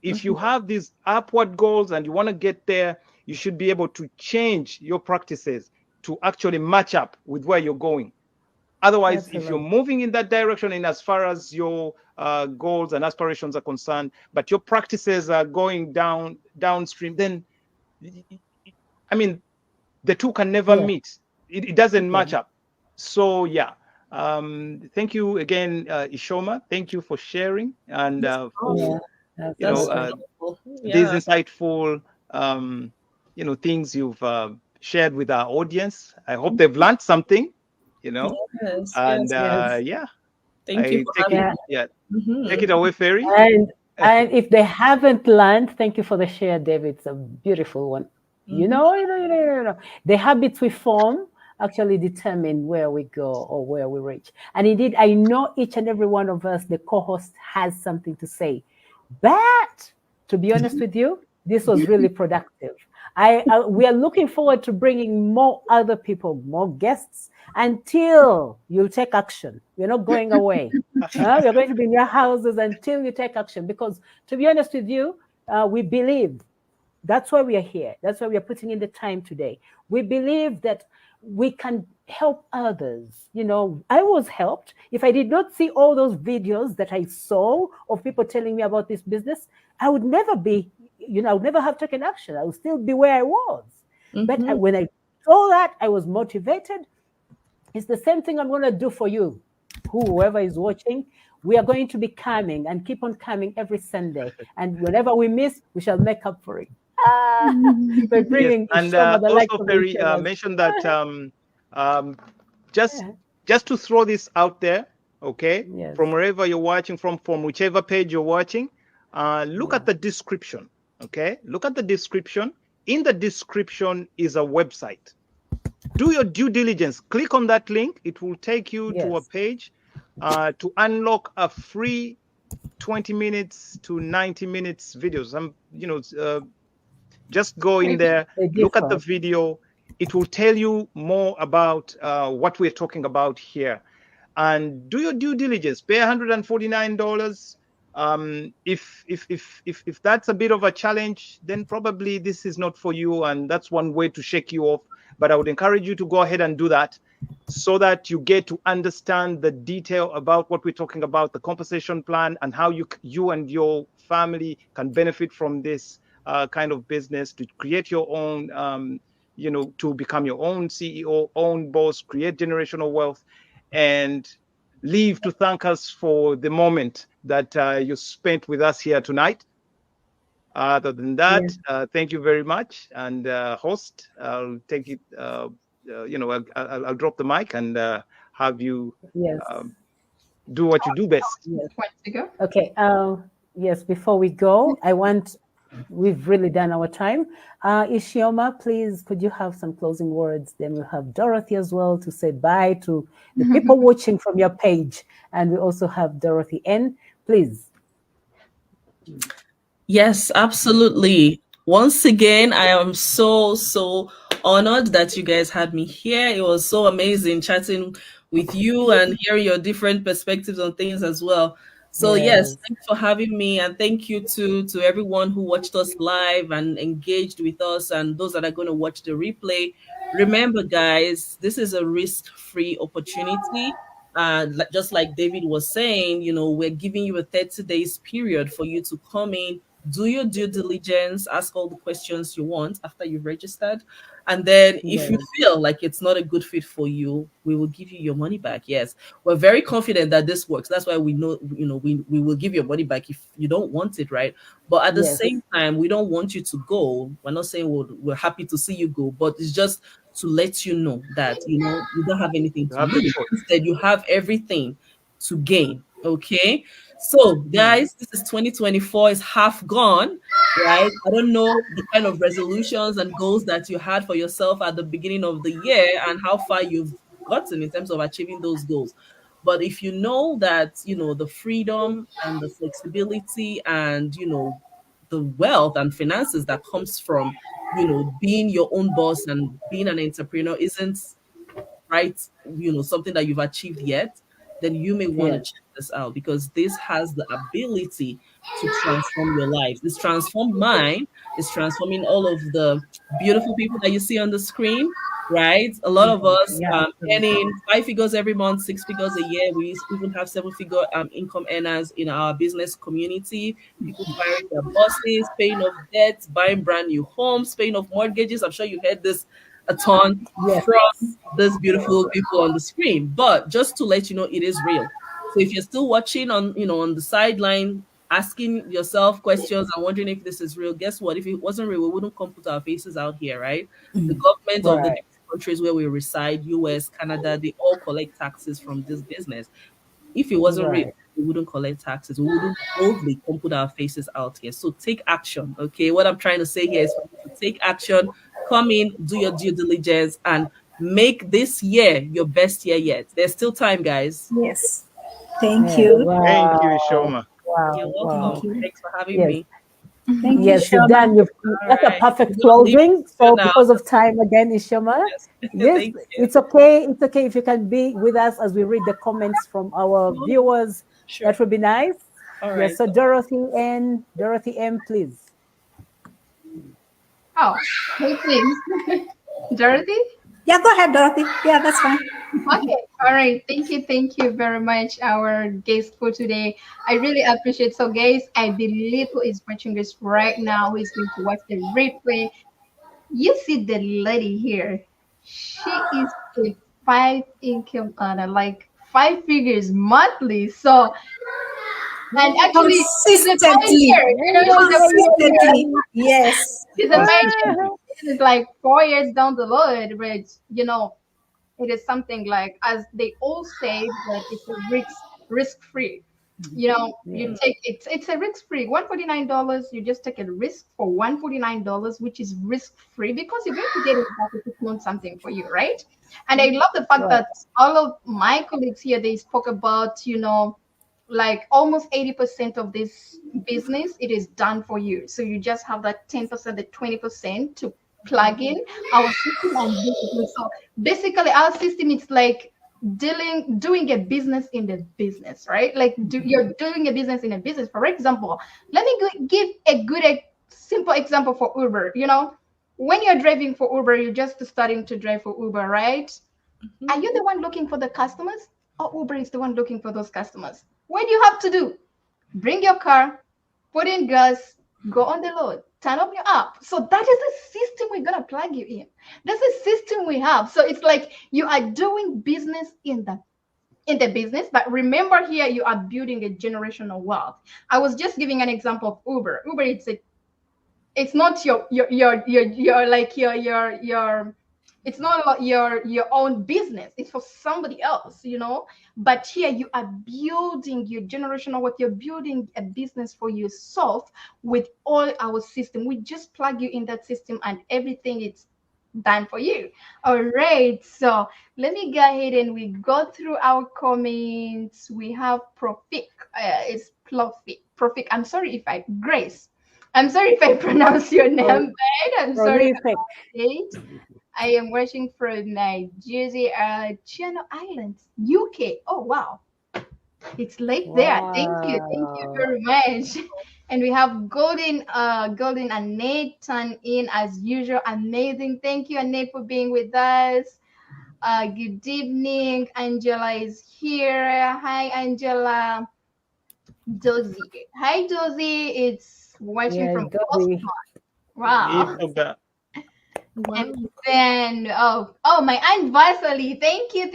If you have these upward goals and you want to get there, you should be able to change your practices to actually match up with where you're going. Otherwise, if you're moving in that direction in as far as your goals and aspirations are concerned, but your practices are going downstream, then, I mean, the two can never meet. It doesn't match up. So, yeah. Thank you again, Ishoma. Thank you for sharing and for these insightful things you've shared with our audience. I hope they've learned something. Yes, and yes. Thank you for having me. Take it away, Ferry. And if they haven't learned, thank you for the share, David. It's a beautiful one. The habits we form actually determine where we go or where we reach. And indeed, I know each and every one of us, the co-host, has something to say. But to be honest with you, this was really productive. We are looking forward to bringing more other people, more guests, until you take action. We're not going away. We're going to be in your houses until you take action. Because to be honest with you, we believe that's why we are here. That's why we are putting in the time today. We believe that we can help others. I was helped. If I did not see all those videos that I saw of people telling me about this business, I would never be, I would never have taken action. I would still be where I was. But when I saw that, I was motivated. It's the same thing I'm going to do for you, whoever is watching. We are going to be coming and keep on coming every Sunday. And whenever we miss, we shall make up for it. By bringing and also Ferry mentioned that just to throw this out there, okay, from wherever you're watching from whichever page you're watching, look at the description, okay? Look at the description. In the description is a website. Do your due diligence. Click on that link. It will take you to a page to unlock a free 20 minutes to 90 minutes videos. Just go in there, look at the video. It will tell you more about what we're talking about here. and do your due diligence. Pay $149. If that's a bit of a challenge, then probably this is not for you, and that's one way to shake you off. But I would encourage you to go ahead and do that, so that you get to understand the detail about what we're talking about, the compensation plan, and how you and your family can benefit from this kind of business to create your own, to become your own CEO, own boss, create generational wealth, and leave to thank us for the moment that you spent with us here tonight. Other than that, thank you very much. And host, I'll take it. I'll drop the mic and have you do what you do best. Yes. To go. Okay. Yes. Before we go, we've really done our time. Isioma, please, could you have some closing words? Then we'll have Dorothy as well to say bye to the people watching from your page. And we also have Dorothy N. Please. Yes, absolutely. Once again, I am so honored that you guys had me here. It was so amazing chatting with you and hearing your different perspectives on things as well. So yes, thanks for having me, and thank you to everyone who watched us live and engaged with us, and those that are going to watch the replay. Remember, guys, this is a risk-free opportunity. Just like David was saying, we're giving you a 30 days period for you to come in, do your due diligence, ask all the questions you want after you've registered. And then if you feel like it's not a good fit for you, we will give you your money back. Yes, we're very confident that this works. That's why we know, we will give your money back if you don't want it, right? But at the same time, we don't want you to go. We're not saying we're happy to see you go, but it's just to let you know that, you don't have anything to lose. Instead, you have everything to gain. Okay. So guys, this is 2024 is half gone, right? I don't know the kind of resolutions and goals that you had for yourself at the beginning of the year and how far you've gotten in terms of achieving those goals. But if you know that, the freedom and the flexibility and, the wealth and finances that comes from, being your own boss and being an entrepreneur isn't right, something that you've achieved yet, then you may want to check this out, because this has the ability to transform your life. This transformed mine. It's transforming all of the beautiful people that you see on the screen, right? A lot of us earning 5 figures every month, 6 figures a year. We even have 7-figure income earners in our business community. People firing their bosses, paying off debts, buying brand new homes, paying off mortgages. I'm sure you heard this a ton from these beautiful people on the screen. But just to let you know, it is real. So if you're still watching on the sideline, asking yourself questions and wondering if this is real, guess what? If it wasn't real, we wouldn't come put our faces out here, right? The government of the countries where we reside, US, Canada, they all collect taxes from this business. If it wasn't real, we wouldn't collect taxes. We wouldn't boldly come put our faces out here. So take action, okay? What I'm trying to say here is for you to take action, come in, do your due diligence, and make this year your best year yet. There's still time, guys. Yes. Thank you. Wow. Thank you, Ishoma. Wow. You're welcome. Thanks for having me. Thank you, Yes, you've done. That's a perfect closing. So because of time again, Ishoma. Yes, it's okay. It's okay if you can be with us as we read the comments from our viewers. Sure. That would be nice. All right. Yes, so Dorothy M, please. Oh, hey, please. Dorothy? Yeah, go ahead, Dorothy. Yeah, that's fine. Okay. All right. Thank you very much, our guest for today. I really appreciate. So, guys, I believe who is watching this right now, who is going to watch the replay. You see the lady here. She is a 5 income earner, like 5 figures monthly. So, and actually, Consistently. Yes. she's a pioneer. It's like 4 years down the road, but it is something like, as they all say, that it's a risk-free. You take it's a risk-free $149. You just take a risk for $149, which is risk-free, because you're going to get it back if it's not something for you, right? And I love the fact that all of my colleagues here, they spoke about, like almost 80% of this business, it is done for you. So you just have that 10%, the 20% to plug in our system and do it. So basically our system, it's like doing a business in the business, right? Like you're doing a business in a business. For example, let me give a simple example for Uber. When you're driving for Uber, you're just starting to drive for Uber, right? Are you the one looking for the customers, or Uber is the one looking for those customers? What do you have to do? Bring your car, put in gas, go on the load, turn up your app. So that is the system we're going to plug you in. That's the system we have. So it's like you are doing business in the business, but remember here you are building a generational wealth. I was just giving an example of Uber. Uber, it's not your it's not your own business. It's for somebody else, But here you are building your generational wealth. You're building a business for yourself with all our system. We just plug you in that system and everything is done for you. All right. So let me go ahead and we go through our comments. We have Profik. It's Profik. I'm sorry if I pronounce your name bad. I'm sorry about it. I am watching from Nigeria, Channel Islands, UK. Oh, wow. It's late there. Thank you very much. And we have Golden and Nathan in as usual. Amazing. Thank you, Annette, for being with us. Good evening. Angela is here. Hi, Angela. Dozy. Hi, Dozy. It's watching from Boston. Wow. And then my Aunt Vasily, thank you.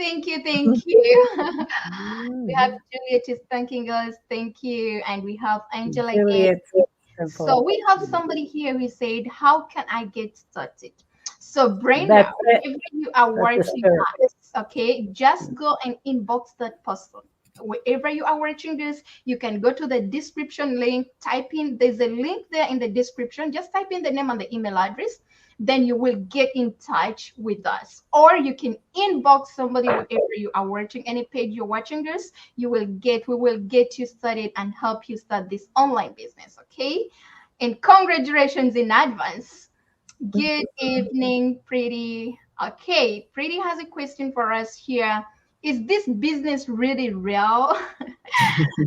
We have Juliet is thanking us, thank you, and we have Angela again. So we have somebody here who said, how can I get started? So Brenda, wherever you are watching us, okay, just go and inbox that person. Wherever you are watching this, you can go to the description link, there's a link there in the description, just type in the name and the email address. Then you will get in touch with us, or you can inbox somebody wherever you are watching any page you're watching this. We will get you started and help you start this online business. Okay, and congratulations in advance. Good evening, Pretty. Okay, Pretty has a question for us here. Is this business really real?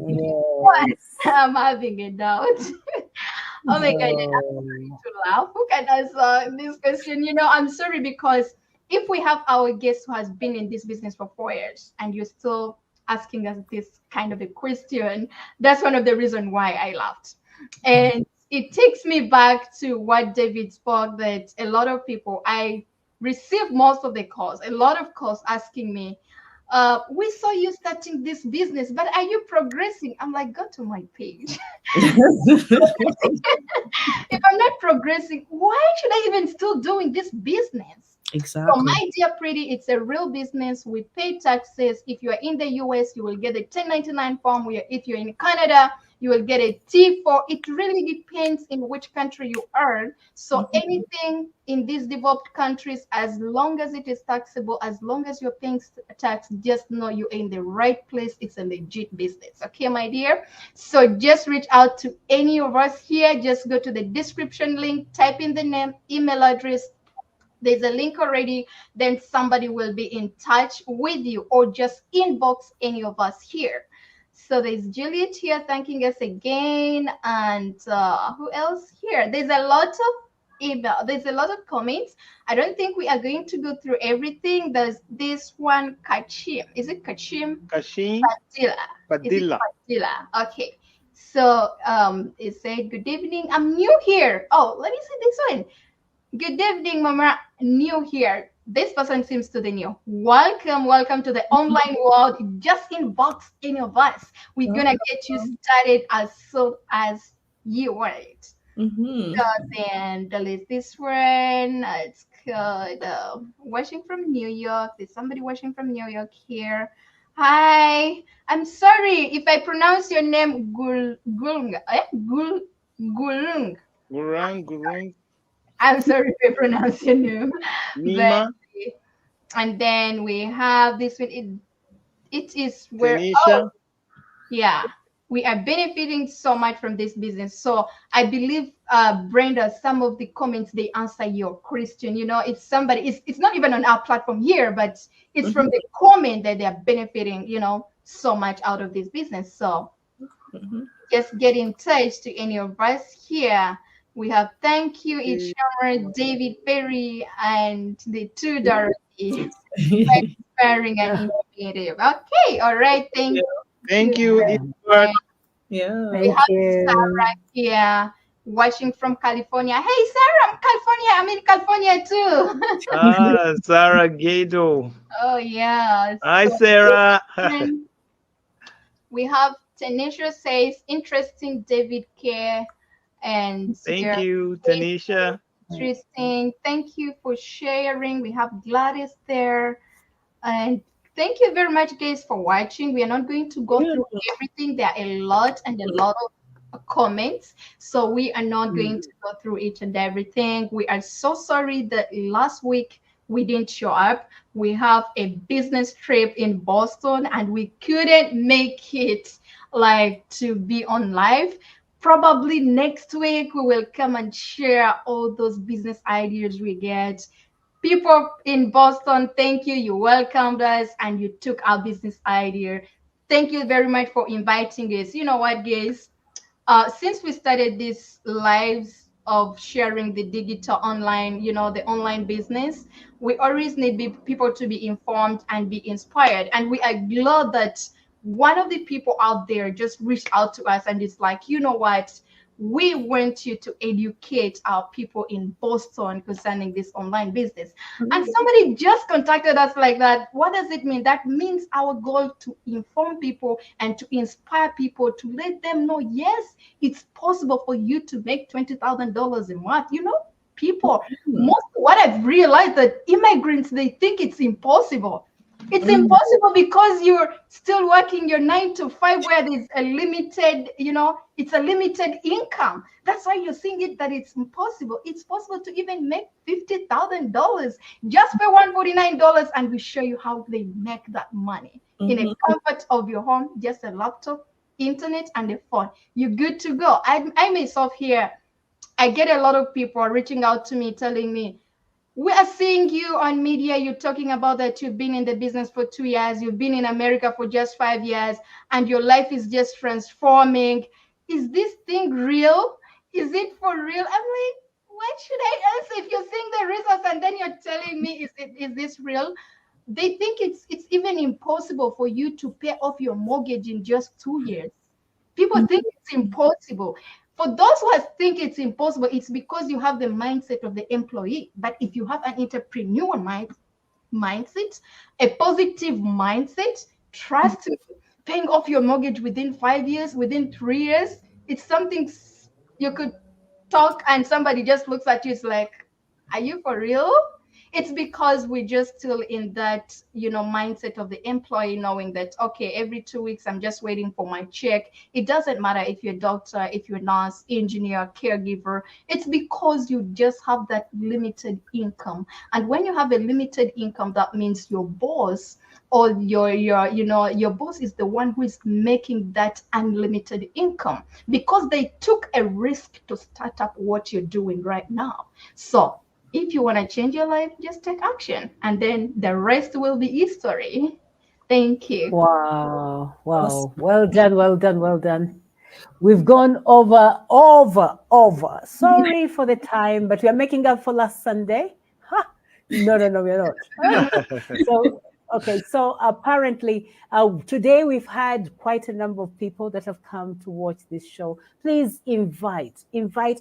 Yes. I'm having a doubt. Oh my God, I'm going to laugh. Who can answer this question? I'm sorry, because if we have our guest who has been in this business for 4 years and you're still asking us this kind of a question, that's one of the reasons why I laughed. And it takes me back to what David spoke, that a lot of people, I receive most of the calls, a lot of calls asking me, we saw you starting this business, but are you progressing? I'm like, go to my page. If I'm not progressing, why should I even still doing this business? Exactly. So my dear Pretty, it's a real business. We pay taxes. If you are in the US, you will get a 1099 form. If you're in Canada, you will get a T4. It really depends in which country you earn. So anything in these developed countries, as long as it is taxable, as long as you're paying tax, just know you're in the right place. It's a legit business. Okay, my dear? So just reach out to any of us here. Just go to the description link, type in the name, email address. There's a link already. Then somebody will be in touch with you, or just inbox any of us here. So there's Juliet here thanking us again. And who else here? There's a lot of email. There's a lot of comments. I don't think we are going to go through everything. There's this one, Kachim. Is it Kachim? Kashim. Padilla. Okay. So it said, good evening. I'm new here. Oh, let me see this one. Good evening, Mama. New here. This person seems to be new. Welcome to the online world. Just inbox any of us. We're gonna get you started as soon as you want it. So then delete this one. It's called watching from New York. There's somebody watching from New York here. Hi. I'm sorry if I pronounce your name Gulung. Gurung. I'm sorry if I pronounce your name. Nima. And then we have this one. It is where. Tanisha. Oh, yeah. We are benefiting so much from this business. So I believe, Brenda, some of the comments they answer your question. It's somebody. It's not even on our platform here, but it's from the comment that they are benefiting. So much out of this business. So just get in touch to any of us here. We have thank you, Ichama, David Perry, and the two Dorothy. Inspiring and informative. Okay, all right. Thank you. Thank you, very Edward. much. Yeah. We Thank have you. Sarah here watching from California. Hey, Sarah, I'm in California too. Sarah Gado. Oh, yeah. Hi, So, Sarah. we have Tanisha says, interesting David Care. And Thank you, Tanisha. interesting. Thank you for sharing. We have Gladys there. And thank you very much, guys, for watching. We are not going to go through everything. There are a lot of comments. So we are not going to go through each and everything. We are so sorry that last week we didn't show up. We have a business trip in Boston and we couldn't make it to be on live. Probably next week we will come and share all those business ideas we get. People in Boston, thank you. You welcomed us and you took our business idea. Thank you very much for inviting us. You know what, guys? Since we started these lives of sharing the digital online, the online business, we always need people to be informed and be inspired. And we are glad that one of the people out there just reached out to us and it's like, you know what? We want you to educate our people in Boston concerning this online business. And somebody just contacted us like that. What does it mean? That means our goal to inform people and to inspire people, to let them know, yes, it's possible for you to make $20,000 a month. People, what I've realized that immigrants, they think it's impossible. It's impossible because you're still working your 9 to 5 where there's a limited, it's a limited income. That's why you're seeing it that it's impossible. It's possible to even make $50,000 just for $149, and we show you how they make that money in a comfort of your home, just a laptop, internet, and a phone. You're good to go. I myself here, I get a lot of people reaching out to me telling me, we are seeing you on media. You're talking about that you've been in the business for 2 years. You've been in America for just 5 years and your life is just transforming. Is this thing real? Is it for real? I'm like, what should I answer if you're seeing the results and then you're telling me, is this real? They think it's even impossible for you to pay off your mortgage in just 2 years. People think it's impossible. For those who think it's impossible, it's because you have the mindset of the employee. But if you have an entrepreneur mindset, a positive mindset, trust me, paying off your mortgage within 5 years, within 3 years, it's something you could talk and somebody just looks at you. It's like, are you for real? It's because we're just still in that, mindset of the employee, knowing that, okay, every 2 weeks, I'm just waiting for my check. It doesn't matter if you're a doctor, if you're a nurse, engineer, caregiver. It's because you just have that limited income. And when you have a limited income, that means your boss or your boss is the one who is making that unlimited income because they took a risk to start up what you're doing right now. So if you want to change your life, just take action, and then the rest will be history. Thank you. Wow. Well done, well done, well done. We've gone over. Sorry for the time, but we are making up for last Sunday. No, we're not. So apparently today we've had quite a number of people that have come to watch this show. Please invite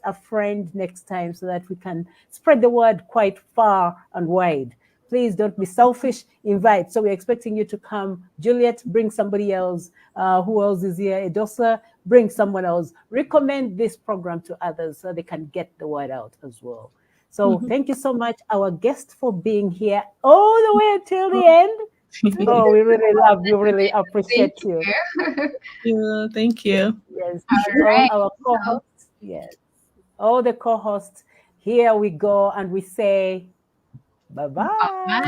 a friend next time so that we can spread the word quite far and wide. Please don't be selfish. Invite. So we're expecting you to come. Juliet, bring somebody else. Who else is here? Edosa, bring someone else. Recommend this program to others so they can get the word out as well. So thank you so much, our guest, for being here all the way until the end. Oh, we really love you. Really appreciate you. Yeah, thank you. Yes. All right. All our co-hosts. Yes. All the co-hosts. Here we go, and we say bye-bye. Bye.